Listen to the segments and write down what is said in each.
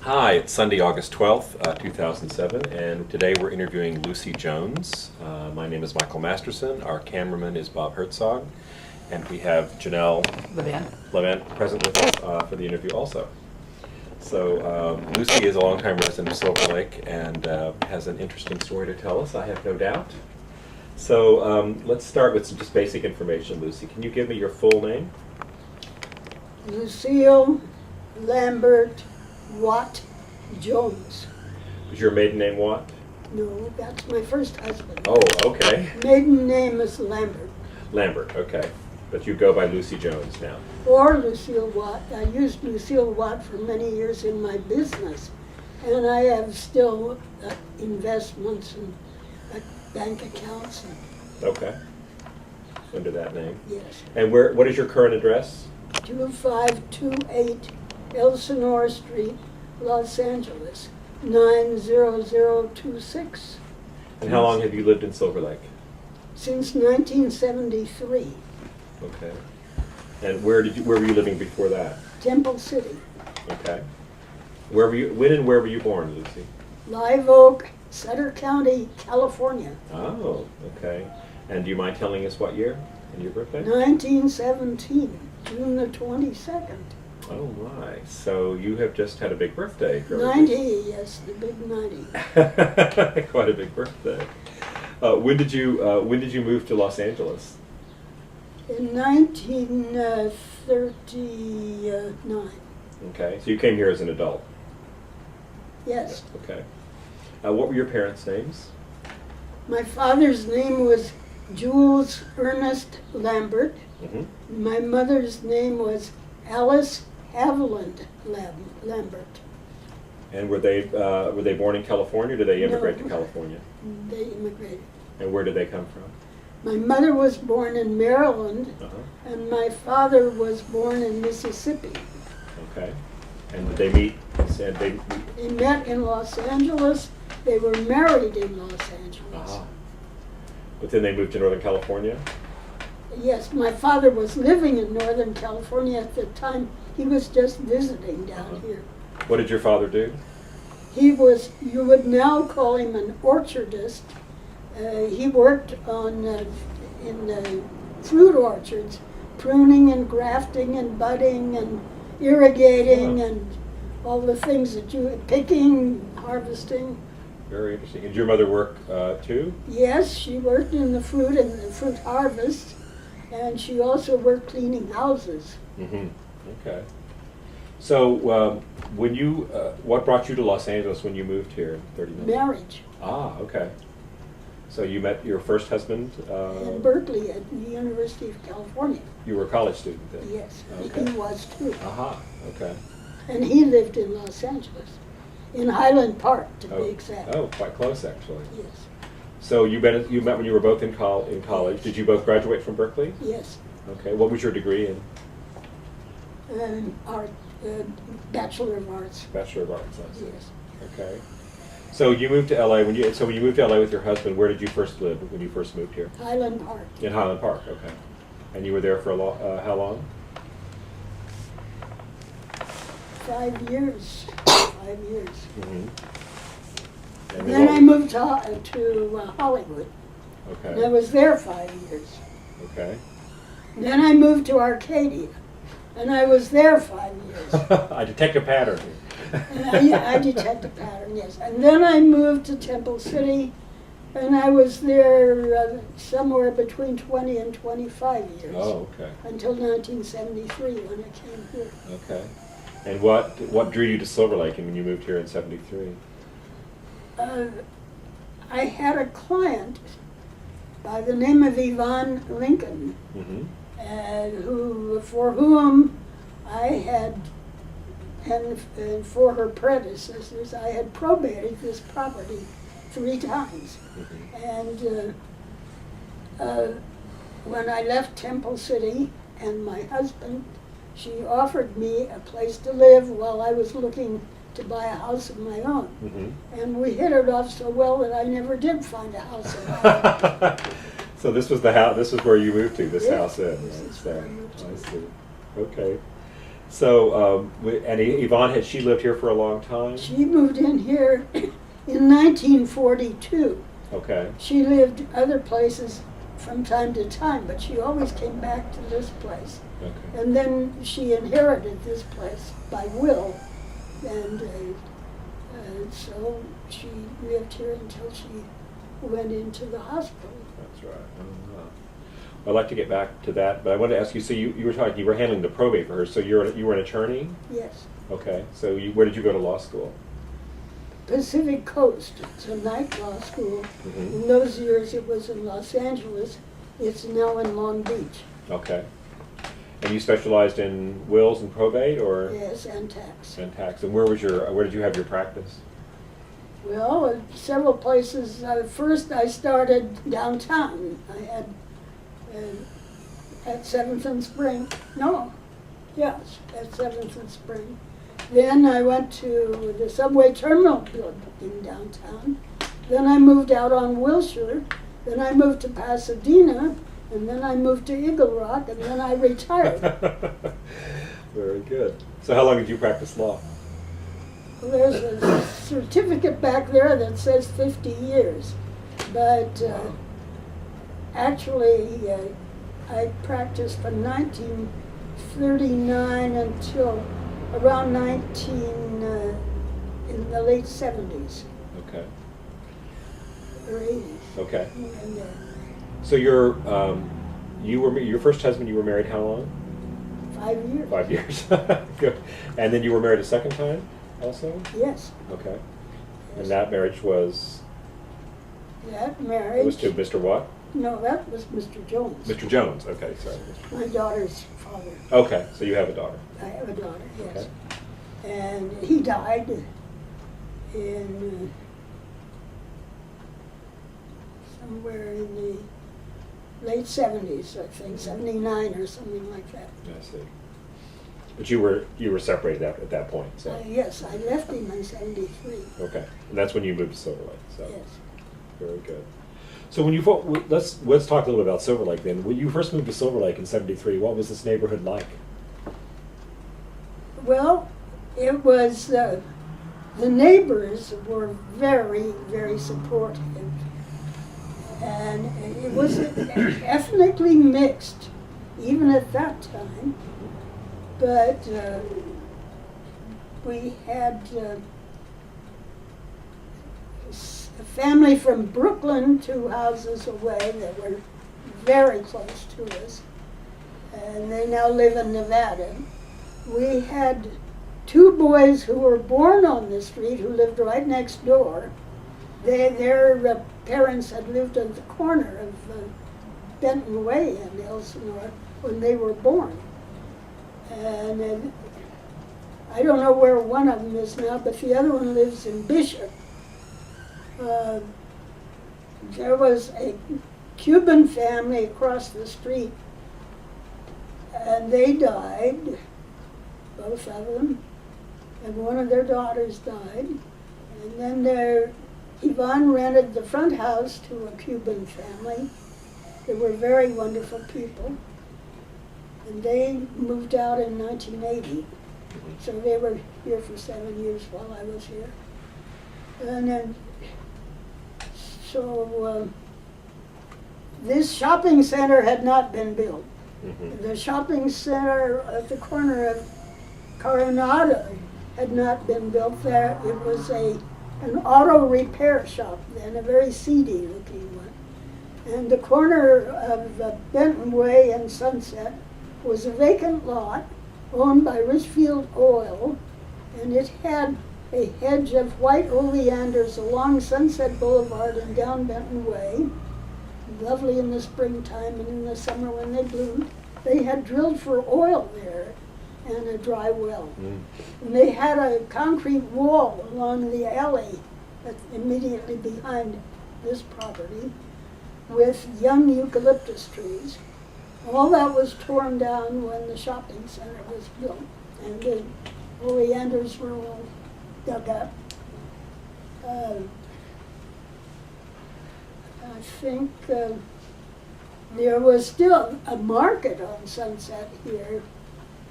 Hi, it's Sunday, August 12th, 2007, and today we're interviewing Lucie Jones. My name is Michael Masterson, our cameraman is Bob Herzog, and we have Janelle Levant present with us for the interview also. So Lucie is a longtime resident of Silver Lake and has an interesting story to tell us, I have no doubt. So let's start with some just basic information, Lucie. Can you give me your full name? Lucille Lambert Watt Jones. Is your maiden name Watt? No, that's my first husband. Oh, okay. Maiden name is Lambert. Lambert, okay. But you go by Lucie Jones now. Or Lucille Watt. I used Lucille Watt for many years in my business. And I have still investments and bank accounts. Okay. Under that name. Yes. And what is your current address? 2528 Elsinore Street, Los Angeles, 90026. And how long have you lived in Silver Lake? Since 1973, Okay. And where were you living before that? Temple City, Okay. When and where were you born, Lucie? Live Oak, Sutter County, California, Oh, okay. And do you mind telling us what year and your birthday? 1917, June the 22nd. Oh my! So you have just had a big birthday, girl. 90, yes, the big 90. Quite a big birthday. When did you move to Los Angeles? In 1939, Okay. So you came here as an adult. yes. Okay. What were your parents' names? My father's name was Jules Ernest Lambert. Mm-hmm. My mother's name was Alice Haviland Lambert. And were they born in California, or did they immigrate No. to California? They immigrated. And where did they come from? My mother was born in Maryland, Uh-huh. and my father was born in Mississippi. Okay. And did they meet? Said they. They met in Los Angeles. They were married in Los Angeles. Uh-huh. But then they moved to Northern California. Yes, my father was living in Northern California at the time. He was just visiting down Uh-huh. here. What did your father do? He was, you would now call him an orchardist. He worked in fruit orchards, pruning and grafting and budding and irrigating Wow. and all the things that picking, harvesting. Very interesting. And did your mother work too? Yes, she worked in the fruit and the fruit harvest, and she also worked cleaning houses. Mm-hmm. Okay. So what brought you to Los Angeles when you moved here in 39? Marriage Ah, okay. So you met your first husband? in Berkeley at the University of California. You were a college student then? Yes, Okay. he was too. Aha, okay. And he lived in Los Angeles, in Highland Park to Oh, be exact. oh, quite close actually. Yes, So you met when you were both in college. Did you both graduate from Berkeley? yes. Okay. What was your degree in? Art, Bachelor of Arts. Bachelor of Arts. I see. Yes. Okay. So you moved to LA when you moved to LA with your husband. Where did you first live when you first moved here? Highland Park. In Highland Park. Okay. And you were there for how long? 5 years. 5 years. Mm-hmm. And then I moved to Hollywood. And I Okay. was there 5 years. Okay. Then I moved to Arcadia, and I was there 5 years. I detect a pattern here. And I detect a pattern, yes. And then I moved to Temple City, and I was there somewhere between 20 and 25 years. Oh, okay. Until 1973 when I came here. Okay. And what drew you to Silver Lake when you moved here in '73? I had a client by the name of Yvonne Lincoln, Mm-hmm. for whom I had, and for her predecessors, I had probated this property 3 times. Mm-hmm. And when I left Temple City and my husband, she offered me a place to live while I was looking to buy a house of my own. Mm-hmm. And we hit it off so well that I never did find a house of my own. So this was the house. This is where you moved to. This Yes, house in. this is where I moved to. I see. Okay. So, and Yvonne, had she lived here for a long time? She moved in here in 1942. Okay. She lived other places from time to time, but she always came back to this place. Okay. And then she inherited this place by will, and so she lived here until she went into the hospital. That's right. I'd like to get back to that, but I wanted to ask you, so you were talking, you were handling the probate for her, so you were an attorney? Yes. Okay, so where did you go to law school? Pacific Coast. It's a night law school. Mm-hmm. In those years it was in Los Angeles. It's now in Long Beach. Okay. And you specialized in wills and probate, or? Yes, and tax. And tax. And where did you have your practice? Well, several places. First I started downtown. I had at 7th and Spring. No, yes, at 7th and Spring. Then I went to the subway terminal building downtown. Then I moved out on Wilshire. Then I moved to Pasadena. And then I moved to Eagle Rock, and then I retired. Very good. So how long did you practice law? Well, there's a certificate back there that says 50 years. But actually, I practiced from 1939 until around in the late 70s. Okay. Or 80s. Okay. And, so your first husband, you were married how long? 5 years. 5 years. Good. And then you were married a second time also? Yes. Okay. Yes. And that marriage was? That marriage. It was to Mr. what? No, that was Mr. Jones. Mr. Jones. Okay, sorry. My daughter's father. Okay, so you have a daughter. I have a daughter, yes. Okay. And he died in somewhere in the late 70s, I think, 79 or something like that. I see. But you were separated at that point, so. Yes, I left him in 73. Okay, and that's when you moved to Silver Lake. So. Yes. Very good. So when let's talk a little bit about Silver Lake then. When you first moved to Silver Lake in '73, what was this neighborhood like? Well, it was the neighbors were very, very supportive. And it was ethnically mixed, even at that time. But we had a family from Brooklyn 2 houses away that were very close to us. And they now live in Nevada. We had 2 boys who were born on the street who lived right next door. Their parents had lived at the corner of Benton Way in Elsinore when they were born. And then, I don't know where one of them is now, but the other one lives in Bishop. There was a Cuban family across the street, and they died, both of them, and one of their daughters died. And then Yvonne rented the front house to a Cuban family. They were very wonderful people. And they moved out in 1980. So they were here for 7 years while I was here. And then, so this shopping center had not been built. Mm-hmm. The shopping center at the corner of Coronado had not been built there. It was an auto repair shop then, a very seedy looking one. And the corner of Benton Way and Sunset was a vacant lot owned by Richfield Oil, and it had a hedge of white oleanders along Sunset Boulevard and down Benton Way. Lovely in the springtime and in the summer when they bloomed. They had drilled for oil there and a dry well. Mm. And they had a concrete wall along the alley immediately behind this property with young eucalyptus trees. All that was torn down when the shopping center was built, and the oleanders were all dug up. I think there was still a market on Sunset here,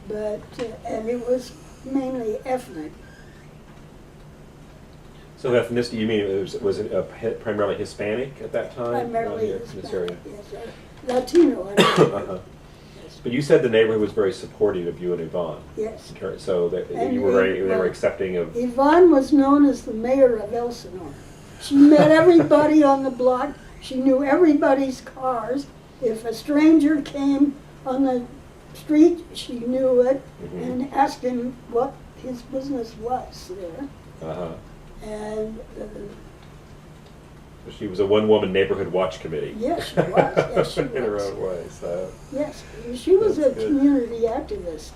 but, and it was mainly ethnic. So ethnicity, you mean was it primarily Hispanic at that time? Primarily here in this area? Hispanic, yes, Latino. I mean. Uh-huh. But you said the neighborhood was very supportive of you and Yvonne. Yes. So that And you were they were accepting of. Yvonne was known as the mayor of Elsinore. She met everybody on the block. She knew everybody's cars. If a stranger came on the street, she knew it and asked him what his business was there. Uh-huh. And She was a one-woman neighborhood watch committee. yes, she was. Yes, she was. In her own way. So. Yes, she was That's a good. community activist.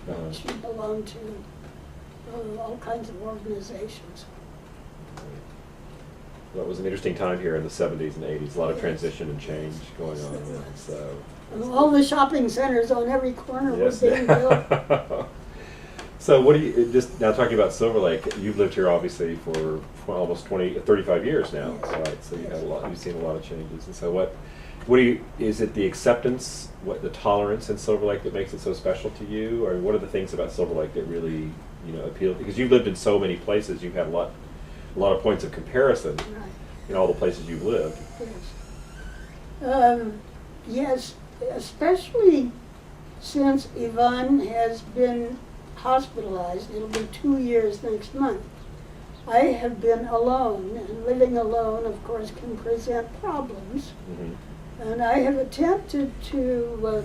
Uh-huh. She belonged to all kinds of organizations. Well, it was an interesting time here in the 70s and 80s. A lot of Yes. transition and change going on. Yes, it There. was. So. And all the shopping centers on every corner were Yes. being built. So what do you, just now talking about Silver Lake, you've lived here obviously for almost 35 years now, Yes. right? So you Yes. had a lot, you've seen a lot of changes. And so what do you, is it the acceptance, the tolerance in Silver Lake that makes it so special to you? Or what are the things about Silver Lake that really, appeal? Because you've lived in so many places, you've had a lot of points of comparison Right. in all the places you've lived. Yes. Yes, especially since Yvonne has been hospitalized. It'll be 2 years next month. I have been alone, and living alone, of course, can present problems. Mm-hmm. And I have attempted to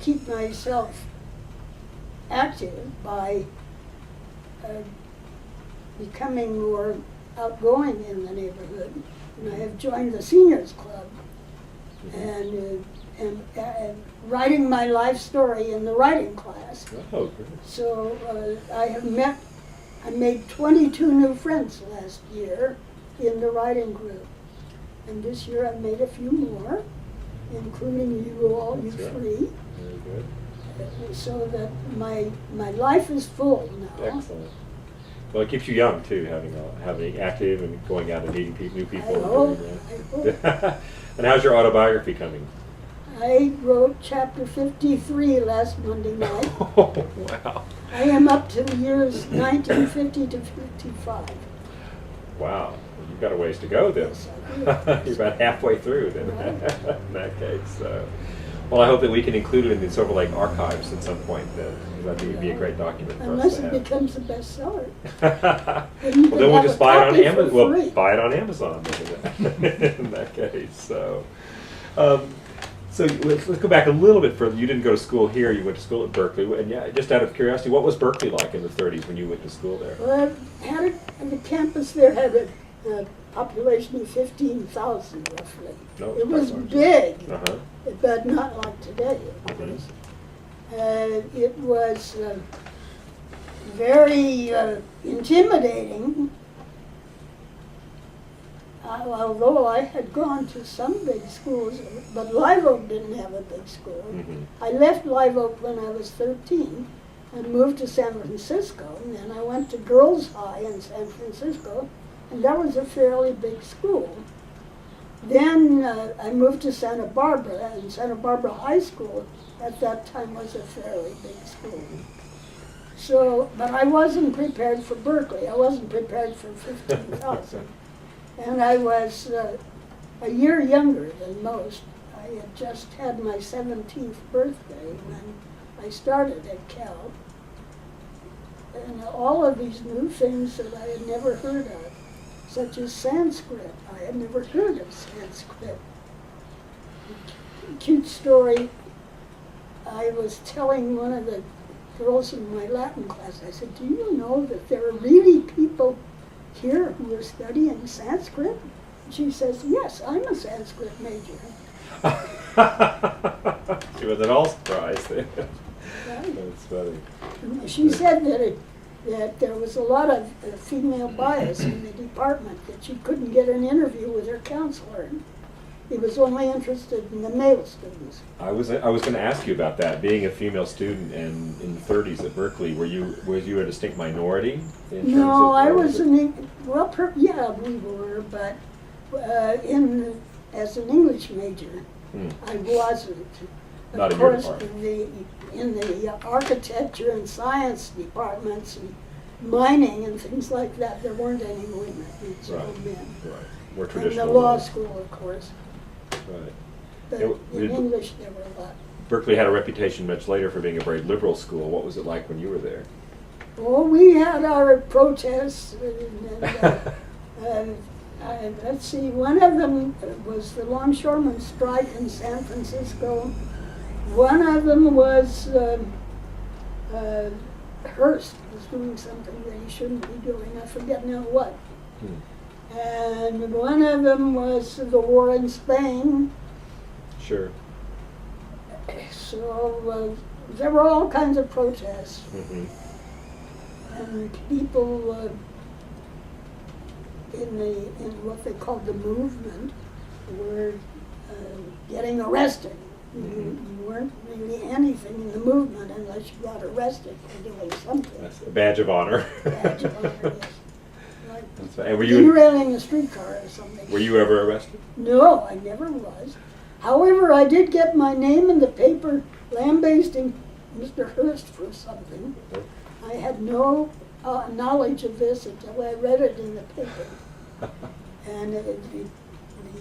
keep myself active by becoming more outgoing in the neighborhood. And I have joined the Seniors Club and writing my life story in the writing class. Oh, great. So I made 22 new friends last year in the writing group. And this year I've made a few more, including you all, you That's right. three. Very good. So that my life is full now. Excellent. Well, it keeps you young too, having active and going out and meeting new people. I hope. And how's your autobiography coming? I wrote chapter 53 last Monday night. Oh, wow. I am up to the years 1950 to 55. Wow. Well, you've got a ways to go then. Yes, I do. You're about halfway through then Right. in that case. Well, I hope that we can include it in the Silver Lake archives at some point then. Because I think it'd be a great document for Unless us to it have. becomes a bestseller. Well, Then you then can we'll have just a buy it on copy for Amazon. We'll free. buy it on Amazon in that case. So let's go back a little bit further. You didn't go to school here. You went to school at Berkeley. And yeah, just out of curiosity, what was Berkeley like in the 30s when you went to school there? Well, the campus there had a population of 15,000 roughly. No, It was quite large. big, Uh-huh. but not like today, of course. It was very intimidating. Although I had gone to some big schools, but Live Oak didn't have a big school. Mhm. I left Live Oak when I was 13 and moved to San Francisco. And then I went to Girls High in San Francisco, and that was a fairly big school. Then I moved to Santa Barbara, and Santa Barbara High School at that time was a fairly big school. So, but I wasn't prepared for Berkeley. I wasn't prepared for 15,000. And I was a year younger than most. I had just had my 17th birthday when I started at Cal. And all of these new things that I had never heard of, such as Sanskrit. I had never heard of Sanskrit. Cute story, I was telling one of the girls in my Latin class, I said, do you know that there are really people here who are studying Sanskrit? And she says, yes, I'm a Sanskrit major. She was at all surprised. Right. That's funny. She said that there was a lot of female bias in the department, that she couldn't get an interview with her counselor. He was only interested in the male students. I was going to ask you about that. Being a female student and in the 30s at Berkeley, was you a distinct minority? In terms No, of, I was yeah, we were, but as an English major, I wasn't. Not Of in your course, department. in the architecture and science departments and mining and things like that, there weren't any women, it's all Right. men. Right. More And traditional. the law roles. school, of course, Right. but It- in English there were a lot. Berkeley had a reputation much later for being a very liberal school. What was it like when you were there? Well, we had our protests, let's see, one of them was the longshoremen strike in San Francisco. One of them was Hearst was doing something that he shouldn't be doing. I forget now what. And one of them was the war in Spain. Sure. So there were all kinds of protests. Mm-hmm. And people in what they called the movement were getting arrested. You weren't really anything in the movement unless you got arrested for doing something. That's a badge of honor. Badge of honor, yes. Like That's right. And were you derailing a streetcar or something. were you ever arrested? No, I never was. However, I did get my name in the paper lambasting Mr. Hearst for something. I had no knowledge of this until I read it in the paper. And the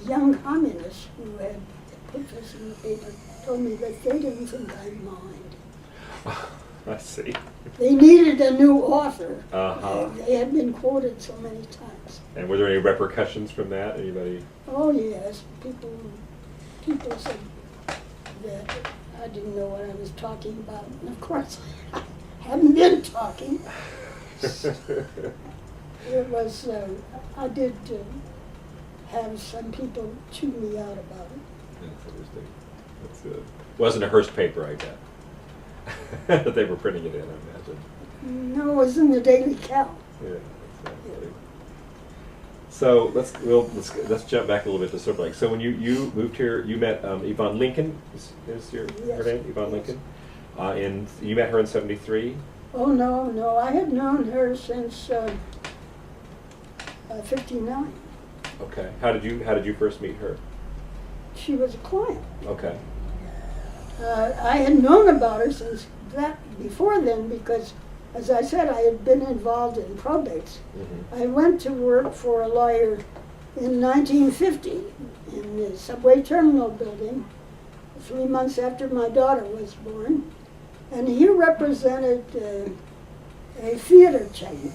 young communists who had put this in the paper told me that they didn't think I'd mind. I see. They needed a new author. Uh-huh. They had been quoted so many times. And were there any repercussions from that? Anybody? Oh yes, people said that I didn't know what I was talking about. And of course, I hadn't been talking. It was, I did have some people chew me out about it. That's interesting. That's good. Wasn't a Hearst paper, I bet. That they were printing it in, I imagine. No, it was in the Daily Cal. Yeah. Exactly. So let's jump back a little bit to sort of like, so when you moved here, you met Yvonne Lincoln, is her Yes. name, Yvonne Lincoln? And you met her in '73? Oh, no, I had known her since 59. Okay. How did you first meet her? She was a client. Okay. I had known about her since before then because, as I said, I had been involved in probates. Mm-hmm. I went to work for a lawyer in 1950 in the subway terminal building, 3 months after my daughter was born, and he represented a theater chain.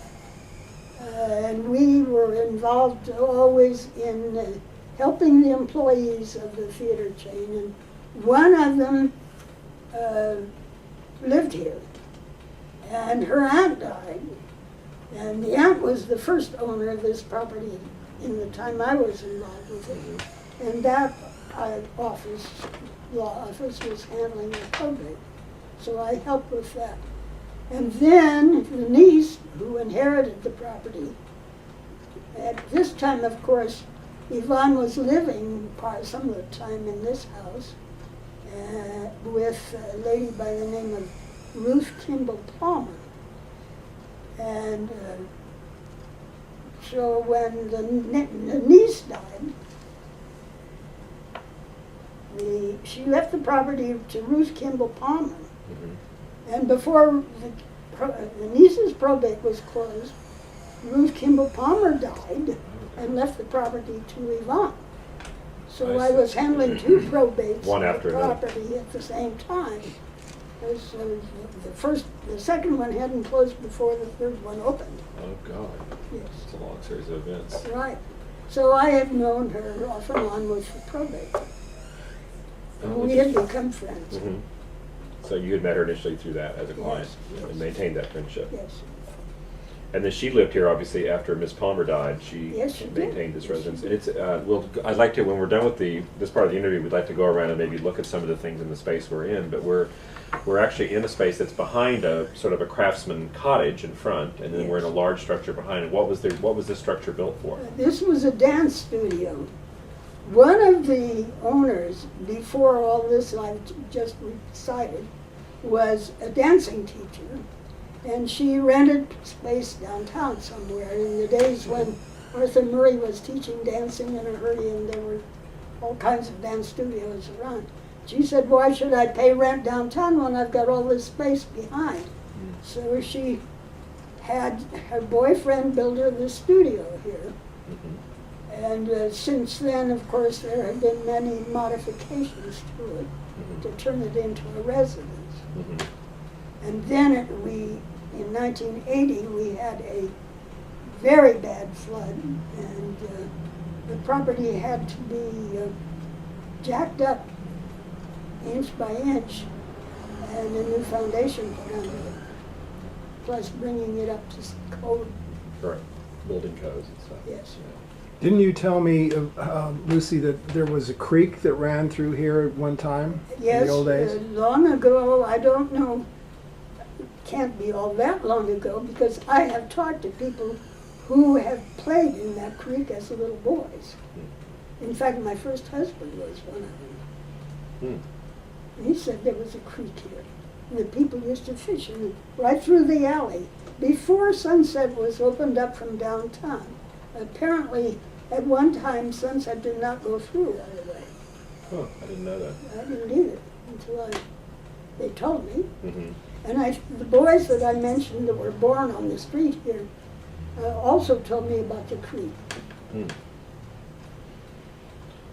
And we were involved always in helping the employees of the theater chain. And one of them lived here, and her aunt died. And the aunt was the first owner of this property in the time I was involved with it. And that law office was handling the probate. So I helped with that. And then the niece, who inherited the property, at this time, of course, Yvonne was living some of the time in this house with a lady by the name of Ruth Kimball Palmer. And so when the niece died, she left the property to Ruth Kimball Palmer. Mm-hmm. And before the niece's probate was closed, Ruth Kimball Palmer died and left the property to Yvonne. So I was handling two probates One of after the another. property at the same time. Because the second one hadn't closed before the third one opened. Oh God. Yes. It's a long series of events. Right. So I have known her off and on with the probate. And we had become friends. Mm-hmm. So you had met her initially through that as a client, Yes. and maintained that friendship. Yes. And then she lived here, obviously, after Miss Palmer died. Yes, she did. maintained this residence. And it's I'd like to, when we're done with this part of the interview, we'd like to go around and maybe look at some of the things in the space we're in. But we're actually in a space that's behind a sort of a craftsman cottage in front, and then we're in a large structure behind it. What was this structure built for? This was a dance studio. One of the owners, before all this I've just recited, was a dancing teacher, and she rented space downtown somewhere in the days when Arthur Murray was teaching dancing in a hurry, and there were all kinds of dance studios around. she said, why should I pay rent downtown when I've got all this space behind? So she had her boyfriend build her the studio here. And since then, of course, there have been many modifications to it to turn it into a residence. And then in 1980, we had a very bad flood, and the property had to be jacked up inch by inch and a new foundation put under it, plus bringing it up to code. Correct. Building codes and stuff. Yes. Didn't you tell me, Lucy, that there was a creek that ran through here at one time Yes, in the old days? Long ago, I don't know, can't be all that long ago, because I have talked to people who have played in that creek as little boys. In fact, my first husband was one of them. And he said there was a creek here, and the people used to fish in it right through the alley before Sunset was opened up from downtown. Apparently, at one time, Sunset did not go through right away. Oh, I didn't know that. I didn't either until they told me. And the boys that I mentioned that were born on the street here also told me about the creek.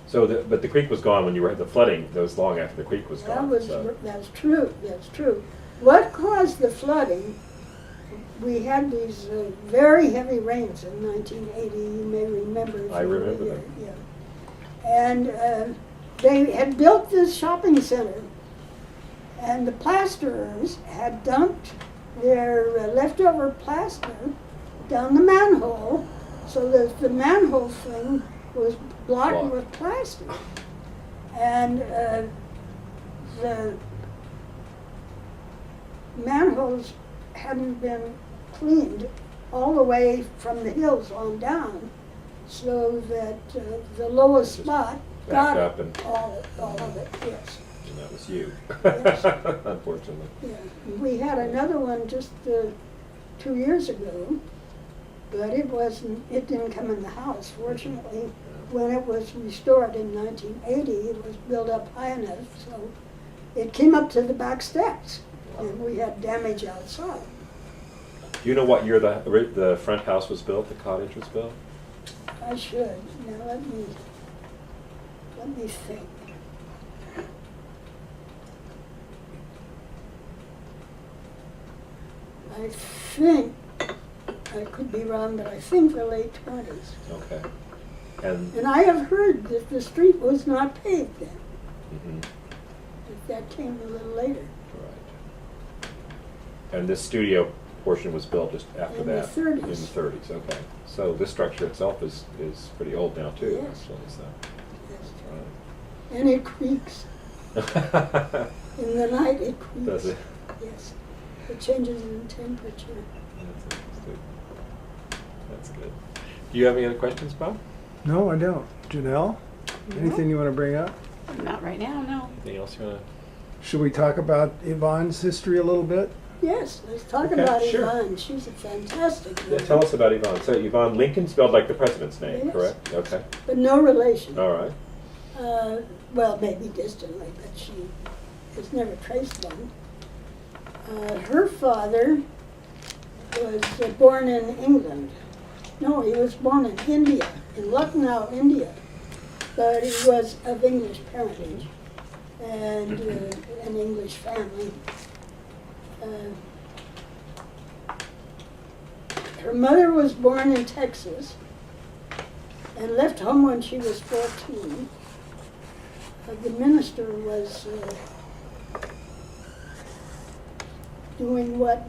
So, but the creek was gone when you were at the flooding. That was long after the creek was gone. That's true. That's true. What caused the flooding? We had these very heavy rains in 1980. You may remember. I remember them. Yeah. And they had built this shopping center, and the plasterers had dumped their leftover plaster down the manhole, so that the manhole thing was blocked with plaster. And the manholes hadn't been cleaned all the way from the hills on down, so that the lowest spot got up and all of it, yes. And that was you, Yes. unfortunately. Yeah. We had another one just 2 years ago, but it didn't come in the house, fortunately. When it was restored in 1980, it was built up high enough, so it came up to the back steps, and we had damage outside. Do you know what year the front house was built, the cottage was built? I should. Now let me think. I think, I could be wrong, but I think the late 20s. Okay. And I have heard that the street was not paved then. That came a little later. Right. And this studio portion was built just after that? In the 30s. In the 30s, okay. So this structure itself is pretty old now too, Yes. actually, so. And it creaks. In the night it creaks. Does it? Yes. It changes in temperature. That's interesting. That's good. Do you have any other questions, Bob? No, I don't. Janelle, anything you want to bring up? Not right now, no. Anything else you want to? Should we talk about Yvonne's history a little bit? Yes, let's talk Okay, about sure. Yvonne. She's a fantastic Yeah, woman. tell us about Yvonne. So Yvonne Lincoln, spelled like the president's name, Yes. correct? Okay. But no relation. All right. Well, maybe distantly, but she has never traced one. Her father was born in England. No, he was born in India, in Lucknow, India. But he was of English parentage and an English family. Her mother was born in Texas and left home when she was 14. The minister was doing what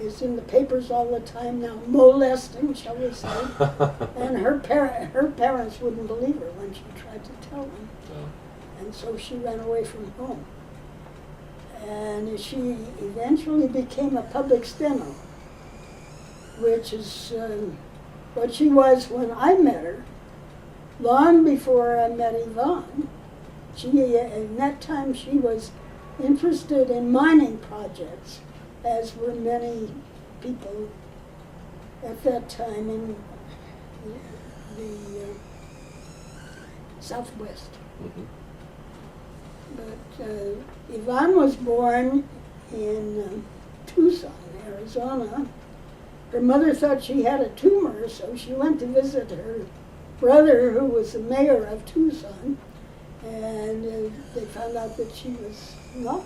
is in the papers all the time now, molesting, shall we say. And her parents wouldn't believe her when she tried to tell them. And so she ran away from home. And she eventually became a public steno, which is what she was when I met her. Long before I met Yvonne, in that time she was interested in mining projects, as were many people at that time in the Southwest. But Yvonne was born in Tucson, Arizona. Her mother thought she had a tumor, so she went to visit her brother, who was the mayor of Tucson, and they found out that she was not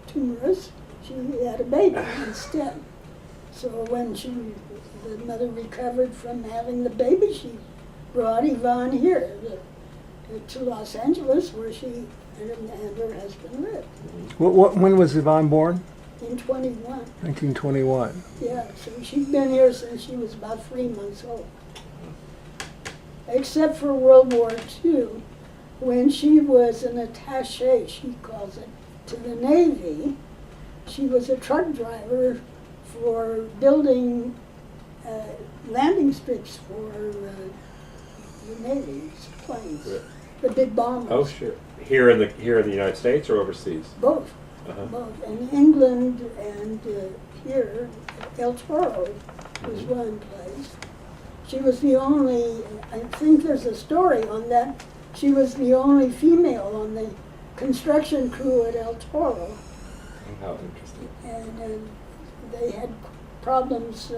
tumorous. She had a baby instead. So when the mother recovered from having the baby, she brought Yvonne here to Los Angeles, where she and her husband lived. When was Yvonne born? In 21. 1921. Yeah, so she's been here since she was about 3 months old. Except for World War II, when she was an attaché, she calls it, to the Navy. She was a truck driver for building landing strips for the Navy's planes, the big bombers. Oh, sure. Here in the United States or overseas? Both. Both. In England and here, El Toro was one place. She was the only, I think there's a story on that, she was the only female on the construction crew at El Toro. Oh, how interesting. And they had problems,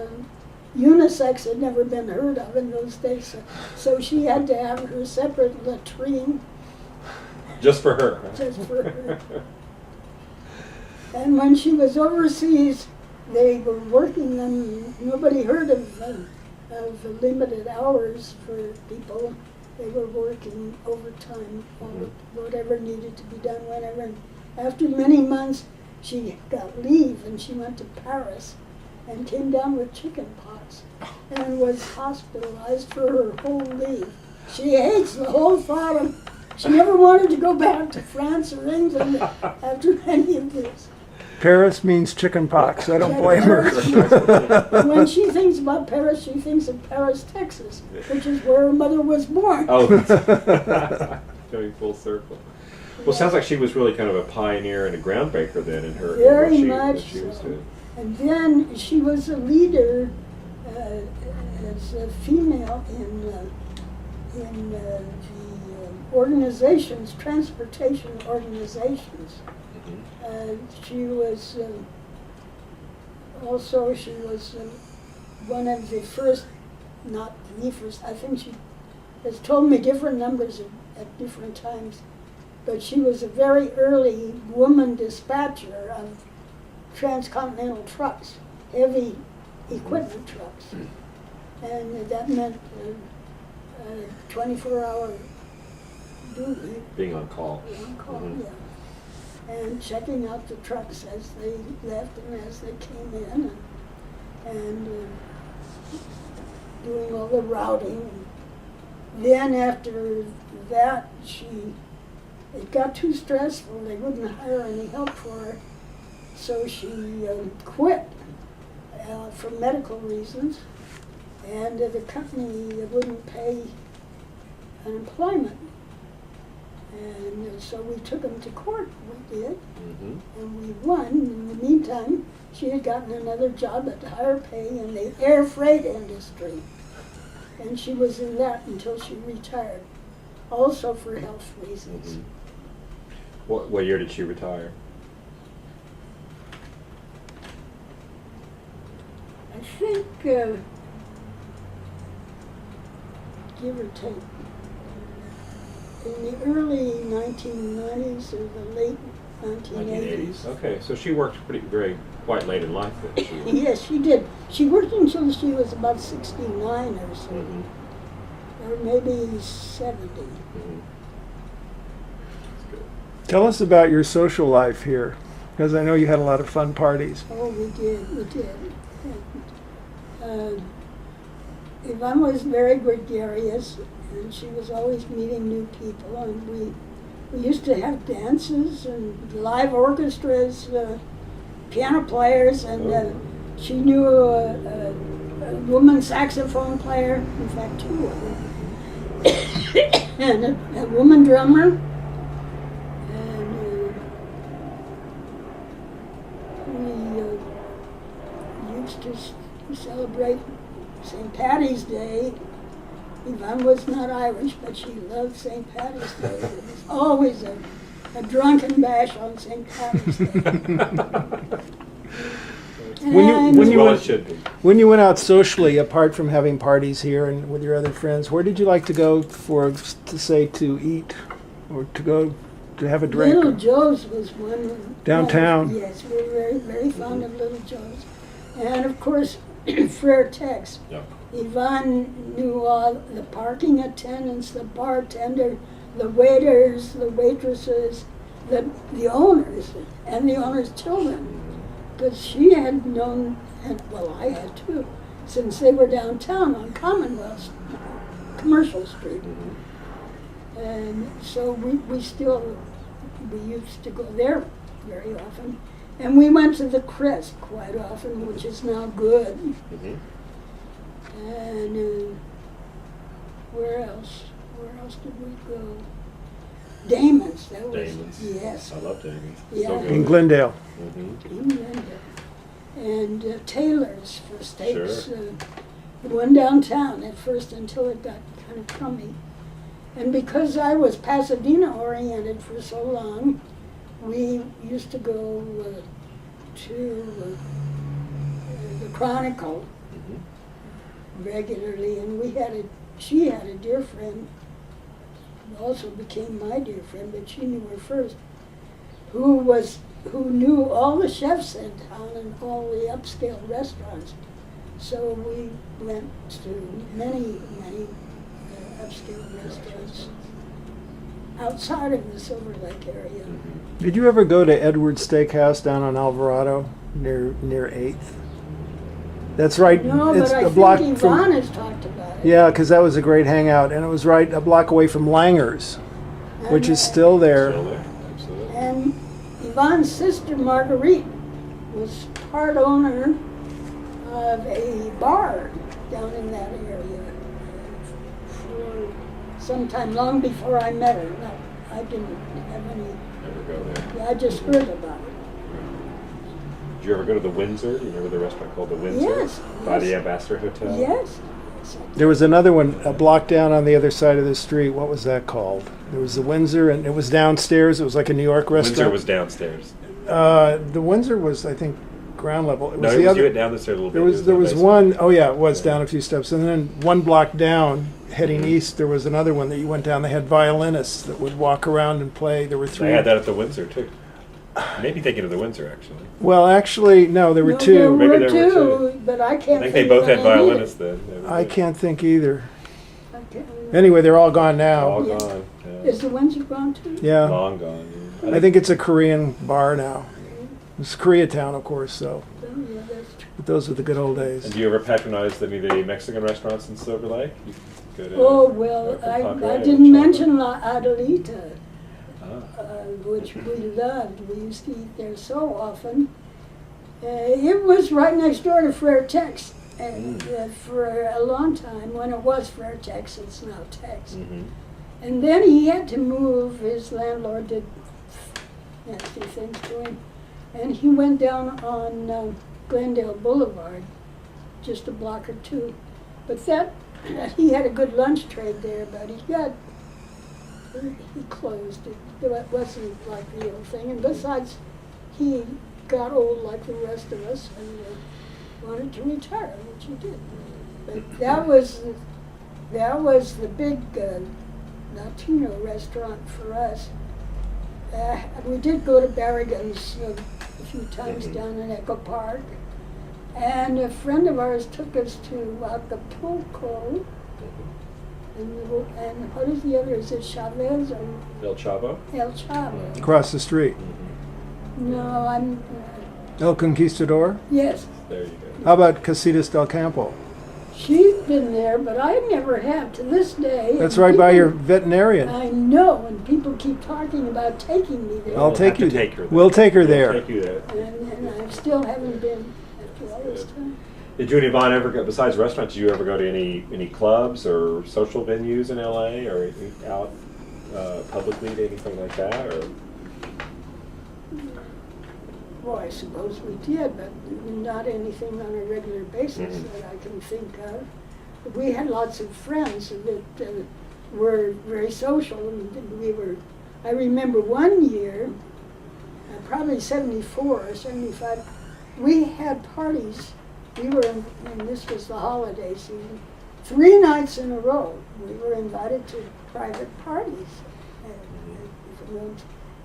unisex had never been heard of in those days, so she had to have her separate latrine. Just for her. Just for her. And when she was overseas, they were working them. Nobody heard of limited hours for people. They were working overtime, or whatever needed to be done, whenever. And after many months, she got leave and she went to Paris and came down with chicken pox and was hospitalized for her whole leave. She hates the whole thought of. She never wanted to go back to France or England after any of this. Paris means chicken pox. I don't blame her. When she thinks about Paris, she thinks of Paris, Texas, which is where her mother was born. Oh, going full circle. Well, sounds like she was really kind of a pioneer and a groundbreaker then in her. Very in much what she was so. doing. And then she was a leader as a female in the organizations, transportation organizations. She was also, she was one of the first, not the first, I think she has told me different numbers at different times, but she was a very early woman dispatcher of transcontinental trucks, heavy equipment trucks. And that meant 24-hour duty. Being on call. On call, yeah. And checking out the trucks as they left and as they came in, and doing all the routing. And then after that, it got too stressful. They wouldn't hire any help for her, so she quit for medical reasons, and the company wouldn't pay unemployment. And so we took them to court, we did, and we won. In the meantime, she had gotten another job at higher pay in the air freight industry. And she was in that until she retired, also for health reasons. What year did she retire? I think, give or take, in the early 1990s or the late 1980s. Okay, so she worked quite late in life then. Yes, she did. She worked until she was about 69 or so, or maybe 70. Tell us about your social life here, because I know you had a lot of fun parties. Oh, we did. Yvonne was very gregarious, and she was always meeting new people, and we used to have dances and live orchestras, piano players, and she knew a woman saxophone player, in fact 2 of them, and a woman drummer, and we used to celebrate St. Patty's Day. Yvonne was not Irish, but she loved St. Patty's Day. It was always a a drunken bash on St. Patrick's Day. Well, it should be. When you went out socially, apart from having parties here and with your other friends, where did you like to go to eat or to go to have a drink? Little Joe's was one. Downtown. Yes, we were very, very fond of Little Joe's. And of course, Frere Tex. Yeah. Yvonne knew all the parking attendants, the bartender, the waiters, the waitresses, the owners, and the owners' children. Because she had known, and well, I had too, since they were downtown on Commonwealth, Commercial Street. And so we used to go there very often. And we went to the Crest quite often, which is now good. And where else? Where else did we go? Damon's. That was, Damon's. yes. I love Damon's. Yeah. So good. In Glendale. In Glendale. And Taylor's for steaks. Sure. The one downtown at first until it got kind of crummy. And because I was Pasadena oriented for so long, we used to go to the Chronicle regularly, and she had a dear friend, who also became my dear friend, but she knew her first, who knew all the chefs in town and all the upscale restaurants. So we went to many upscale restaurants outside of the Silver Lake area. Did you ever go to Edward's Steakhouse down on Alvarado near 8th? That's right. No, it's but I a block think from. Yvonne has talked about it. Yeah, because that was a great hangout, and it was right a block away from Langer's, which is still there. Still there, absolutely. And Yvonne's sister Marguerite was part owner of a bar down in that area for some time, long before I met her. No, I didn't have any. Never go there. I just heard about it. Did you ever go to the Windsor? Do you remember the restaurant called the Windsor? Yes. By the Ambassador Hotel? Yes. There was another one a block down on the other side of the street. What was that called? There was the Windsor, and it was downstairs. It was like a New York restaurant. Windsor was downstairs. The Windsor was, I think, ground level. It was No, the you other. went down the stairs a little bit. There was in the one. basement. Oh yeah, it was down a few steps, and then one block down, heading east, there was another one that you went down. They had violinists that would walk around and play. There were three. They had that at the Windsor too. Maybe thinking of the Windsor actually. Well, actually, no, there were No, two. There Maybe were there were two. but I I can't think they both had of them either. violinists then. They were I good. can't think either. I can't remember. Anyway, they're all gone now. All Yeah. gone. Yeah. Is the Windsor gone too? Yeah, Long gone. Yeah. I think it's a Korean bar now. It's Koreatown, of course. So, Oh, yeah, that's true. but those were the good old days. And do you ever patronize any of the Mexican restaurants in Silver Lake? You go to Oh, well, I Compadre didn't or mention La Adelita, Ah. which we loved. We used to eat there so often. It was right next door to Frere Tex, and for a long time, when it was Frere Tex, it's now Tex. Mhm. And then he had to move, his landlord did nasty things to him, and he went down on Glendale Boulevard, just a block or two. But he had a good lunch trade there, but he closed it. It wasn't like the old thing, and besides, he got old like the rest of us and wanted to retire, which he did. But that was the big Latino restaurant for us. We did go to Barrigan's a few times down in Echo Park, and a friend of ours took us to Acapulco. And what is the other? Is it Chavez or El Chavo? El Chavo? Across the street, No, I'm. El Conquistador. Yes, There you go. How about Casitas del Campo? she's been there, but I never have to this day. That's and right by your people- veterinarian. I know, and people keep talking about taking me there. I'll We'll take have to you. take her there. We'll take her We'll there. Take you there. And I still haven't been after all this time. Did you and Yvonne ever go, besides restaurants, did you ever go to any clubs or social venues in LA or out publicly to anything like that? Or Well, I suppose we did, but not anything on a regular basis Mhm. that I can think of. But we had lots of friends that were very social, and we were I remember one year, probably 74 or 75, we had parties. We were in, and this was the holiday season, 3 nights in a row. We were invited to private parties.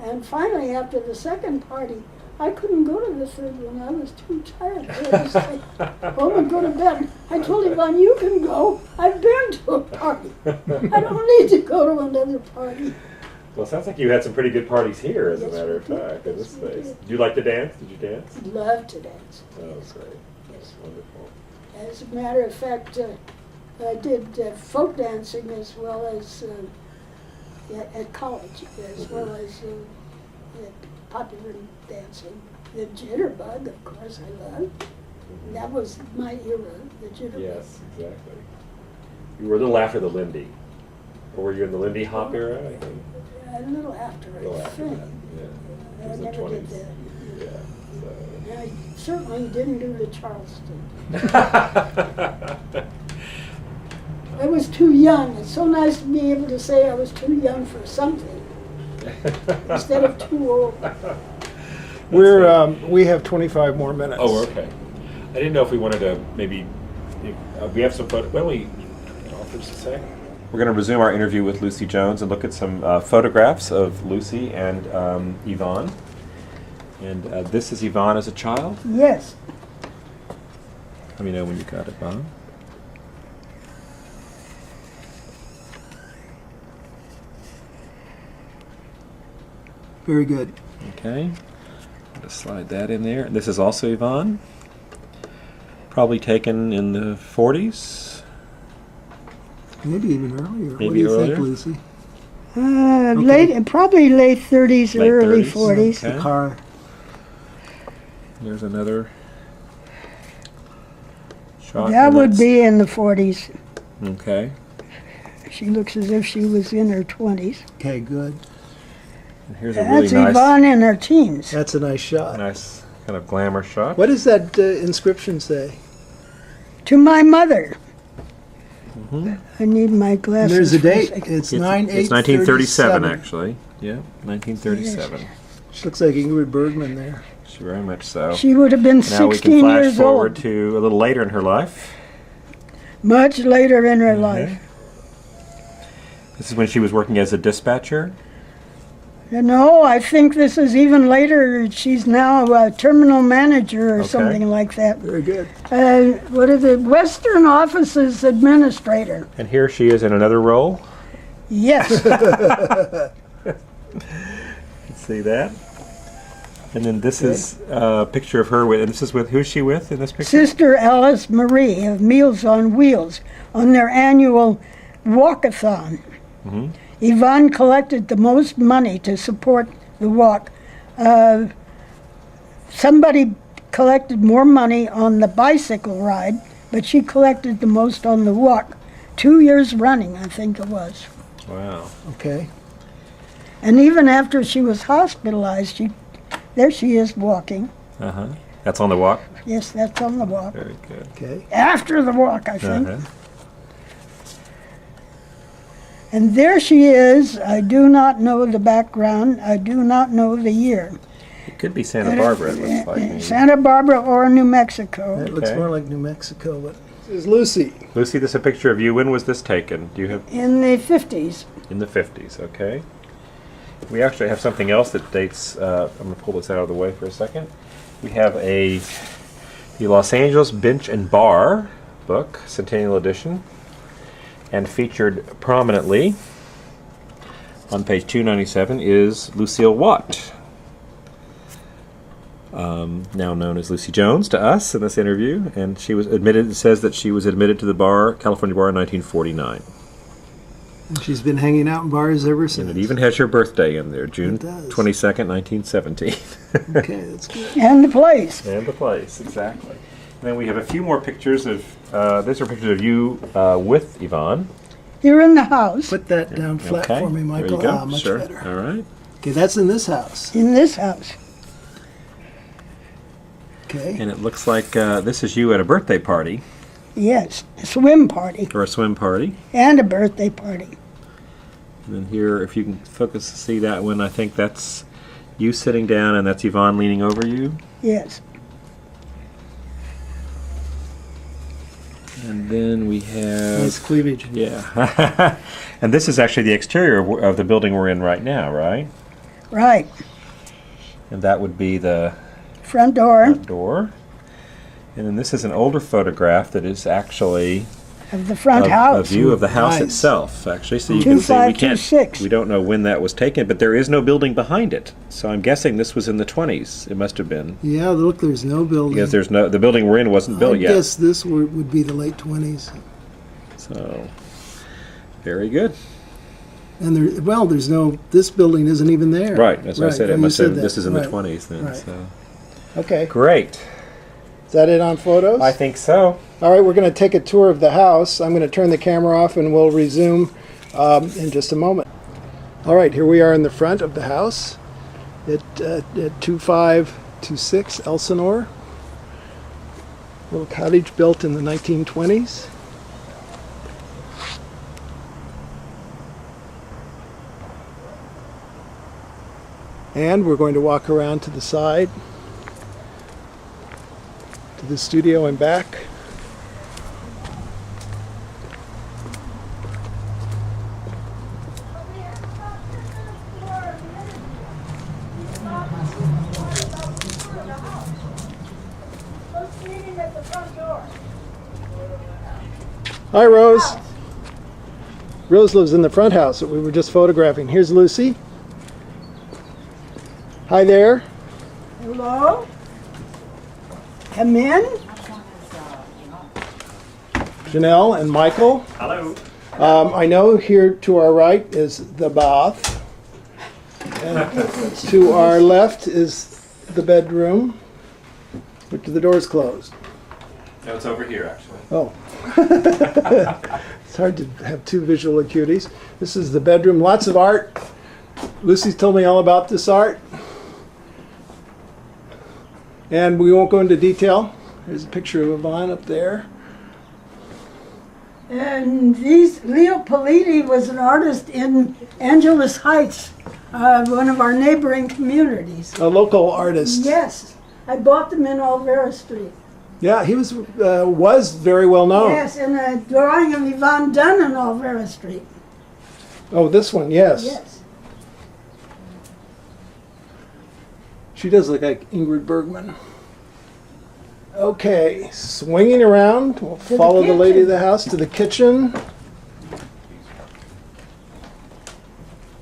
And finally, after the second party, I couldn't go to the third one. I was too tired. I had to stay home and go to bed. I told Yvonne, you can go. I've been to a party. I don't need to go to another party. Well, it sounds like you had some pretty good parties here, as Yes, a matter of we did. fact, in this Yes, we space. did. Did you like to dance? Did you dance? Love to dance. Oh, that's great. Yes. That's wonderful. As a matter of fact, I did folk dancing as well as at college, as well as popular dancing. The jitterbug, of course, I loved. That was my era, the jitterbug. Yes, exactly. You were a little after the Lindy. Or were you in the Lindy Hop era, I think? A little after, A little I after think. that, yeah. It I was the never did 20s. that. Yeah, And I certainly didn't do the Charleston. so. I was too young. It's so nice to be able to say I was too young for something instead of too old. We have 25 more minutes. Oh, okay. I didn't know if we wanted to maybe, we have some photo, why don't we, just a sec. We're going to resume our interview with Lucie Jones and look at some photographs of Lucie and Yvonne. And this is Yvonne as a child. Yes. Let me know when you got it, Bob. Very good. Okay. Just slide that in there. And this is also Yvonne. Probably taken in the 40s. Maybe even earlier. What do Maybe you earlier? think, Lucy? Probably late 30s, Late early 30s, 40s. okay. The car. There's another shot. That and would that's- be in the 40s. Okay. She looks as if she was in her 20s. Okay, good. And here's a really That's nice, Yvonne in her teens. That's a nice shot. nice kind of glamour shot. What does that inscription say? To my mother. Mhm. I need my glasses. There's a for date. second. It's It's 9/8/37. 1937, actually. Yeah, 1937. She looks like Ingrid Bergman there. Very much so. She would have been Now we 16 can flash years forward old. to a little later in her life. Much later in her life. This is when she was working as a dispatcher. No, I think this is even later. She's now a terminal manager or Okay. something like that. Very good. What is it? Western Offices Administrator. And here she is in another role. Yes. See that? And then this is a picture of her with, and this is with, who's she with in this picture? Sister Alice Marie of Meals on Wheels on their annual walkathon. Mhm. Yvonne collected the most money to support the walk. Somebody collected more money on the bicycle ride, but she collected the most on the walk. 2 years running, I think it was. Wow. Okay. And even after she was hospitalized, there she is walking. Uh-huh. That's on the walk? Yes, that's on the walk. Very good. Okay. After the walk, I think. Uh-huh. And there she is. I do not know the background. I do not know the year. It could be Santa Barbara, it looks like. maybe. Santa Barbara or New Mexico. That looks Okay. more like New Mexico. But this is Lucy. Lucy, this is a picture of you. When was this taken? Do you have In the 50s. in the 50s? Okay. We actually have something else that dates. I'm going to pull this out of the way for a second. We have the Los Angeles Bench and Bar book, Centennial Edition, and featured prominently on page 297 is Lucille Watt, now known as Lucie Jones to us in this interview, and she was admitted. It says that she was admitted to the bar, California bar, in 1949. And she's been hanging out in bars ever since. And it even has your birthday in there, June It does. 22nd, 1917. Okay, that's good. And the place. And the place, exactly. And then we have a few more pictures of, these are pictures of you with Yvonne. Here in the house. Put that down flat Okay, for me, Michael. there you go. Ah, much Sure. better. All right. Okay, that's in this house. In this house. Okay. And it looks like this is you at a birthday party, Yes. A swim party. or a swim party. And a birthday party. And then here, if you can focus to see that one, I think that's you sitting down and that's Yvonne leaning over you. Yes. And then we have... Nice cleavage. Yeah. And this is actually the exterior of the building we're in right now, right? Right. And that would be the Front door front door. And then this is an older photograph that is actually of the front a house. view of the house Nice. itself, actually. So you can see we can't. 2526. We don't know when that was taken, but there is no building behind it. So I'm guessing this was in the 20s. It must have been Yeah, look, there's no building. because there's no the building we're in wasn't built I yet. guess this would be the late 20s. So very good. And there's no, this building isn't even there. Right. That's what I said. Oh, It you must said have. that. This is in the Right. 20s then. Right. So Okay. great. Is that it on photos? I think so. All right, we're going to take a tour of the house. I'm going to turn the camera off and we'll resume in just a moment. All right, here we are in the front of the house at 2526 Elsinore. Little cottage built in the 1920s. And we're going to walk around to the side, to the studio and back. Hi, Rose. Rose lives in the front house that we were just photographing. Here's Lucy. Hi there. Hello? Come in? Janelle and Michael. Hello. I know here to our right is the bath. And to our left is the bedroom, which the door's closed. No, it's over here actually. Oh. It's hard to have two visual acuities. This is the bedroom. Lots of art. Lucy's told me all about this art. And we won't go into detail. There's a picture of Yvonne up there. And Leo Politi was an artist in Angeles Heights, one of our neighboring communities. A local artist. Yes, I bought them in Olvera Street. Yeah, he was very well known. Yes, and a drawing of Yvonne done in Olvera Street. Oh, this one, yes. Yes. She does look like Ingrid Bergman. Okay, swinging around, we'll the follow the lady of kitchen. the house to the kitchen.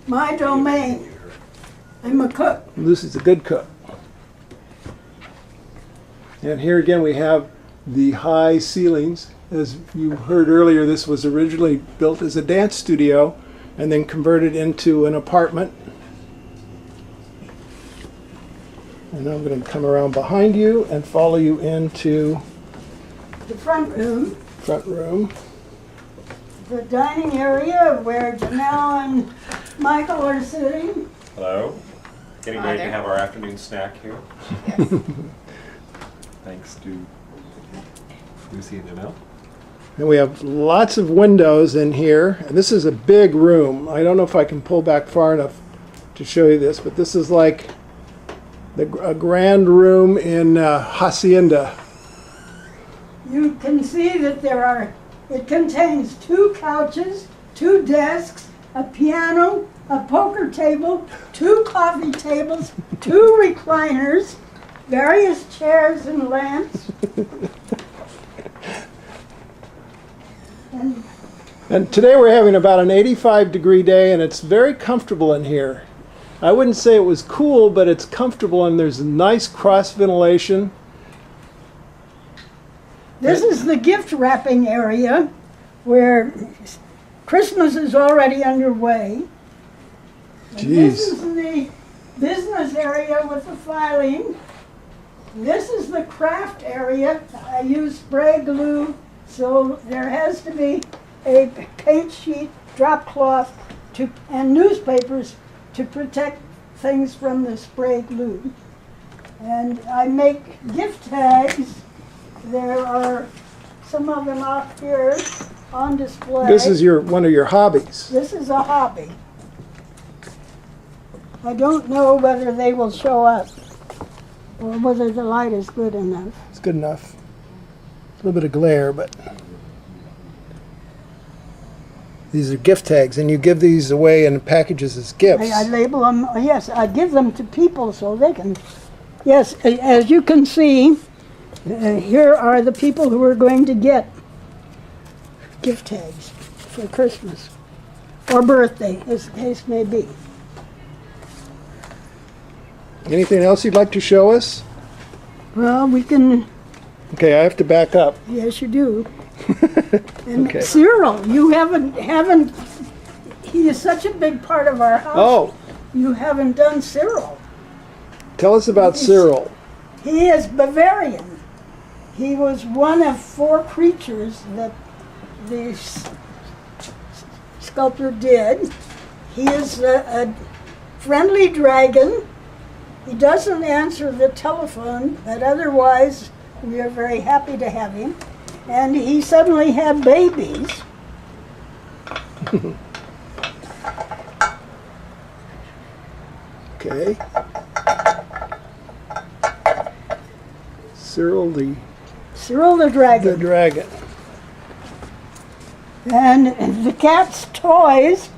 My domain. I'm a cook. Lucy's a good cook. And here again we have the high ceilings. As you heard earlier, this was originally built as a dance studio and then converted into an apartment. And I'm going to come around behind you and follow you into The front room, front room. the dining area where Janelle and Michael are sitting. Hello. Getting Hi ready to there. have our afternoon snack here. Yes. Thanks to Lucy and Janelle. And we have lots of windows in here. And this is a big room. I don't know if I can pull back far enough to show you this, but this is like a grand room in Hacienda. You can see that it contains 2 couches, 2 desks, a piano, a poker table, 2 coffee tables, 2 recliners, various chairs and lamps. And today we're having about an 85-degree day, and it's very comfortable in here. I wouldn't say it was cool, but it's comfortable, and there's nice cross ventilation. This is the gift wrapping area where Christmas is already underway. And this Jeez. is the business area with the filing. This is the craft area. I use spray glue, so there has to be a paint sheet, drop cloth, and newspapers to protect things from the spray glue. And I make gift tags. There are some of them out here on display. This is one of your hobbies. This is a hobby. I don't know whether they will show up or whether the light is good enough. It's good enough. A little bit of glare, but these are gift tags, and you give these away in packages as gifts. I label them, yes, I give them to people so they can, yes, as you can see, here are the people who are going to get gift tags for Christmas or birthday, as the case may be. Anything else you'd like to show us? Well, we can, Okay, I have to back up. yes, you do. And Okay. Cyril, you haven't, he is such a big part of our house. Oh, You haven't done Cyril. tell us about Cyril. He is Bavarian. He was one of 4 creatures that the sculptor did. He is a friendly dragon. He doesn't answer the telephone, but otherwise we are very happy to have him. And he suddenly had babies. Okay. Cyril the Dragon. dragon. And the cat's toys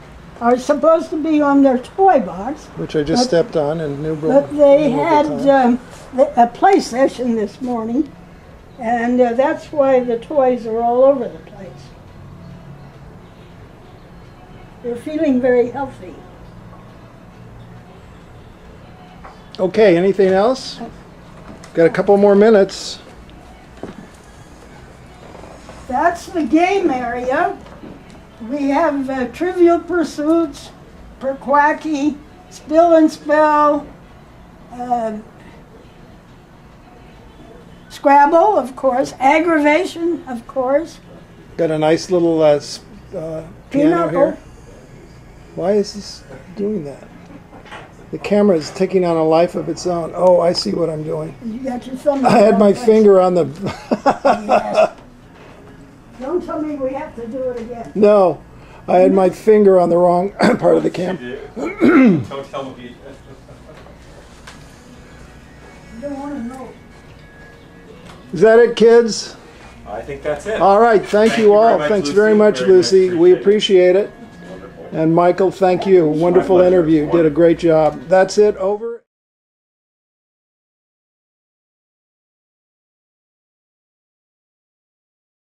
are supposed to be on their toy box, Which I just stepped on in Newbrook. but they had a play session this morning, and that's why the toys are all over the place. They're feeling very healthy. Okay, anything else? Got a couple more minutes. That's the game area. We have Trivial Pursuits, Perquacky, Spill and Spell, Scrabble, of course, Aggravation, of course, Got a nice little piano Pinochle. here. Why is this doing that? The camera is taking on a life of its own. Oh, I see what I'm doing. You got your thumb. I had my finger on the... Yes. Don't tell me we have to do it again. No, I had my finger on the wrong part of the camera. Don't tell me. You don't want to know. Is that it, kids? I think that's it. All right, thank you very all. much, Thanks Lucie. very much, Very much Lucy. We appreciate it. appreciate it. Wonderful. And Michael, thank you. Wonderful pleasure. interview. Did a great job. That's it. Over.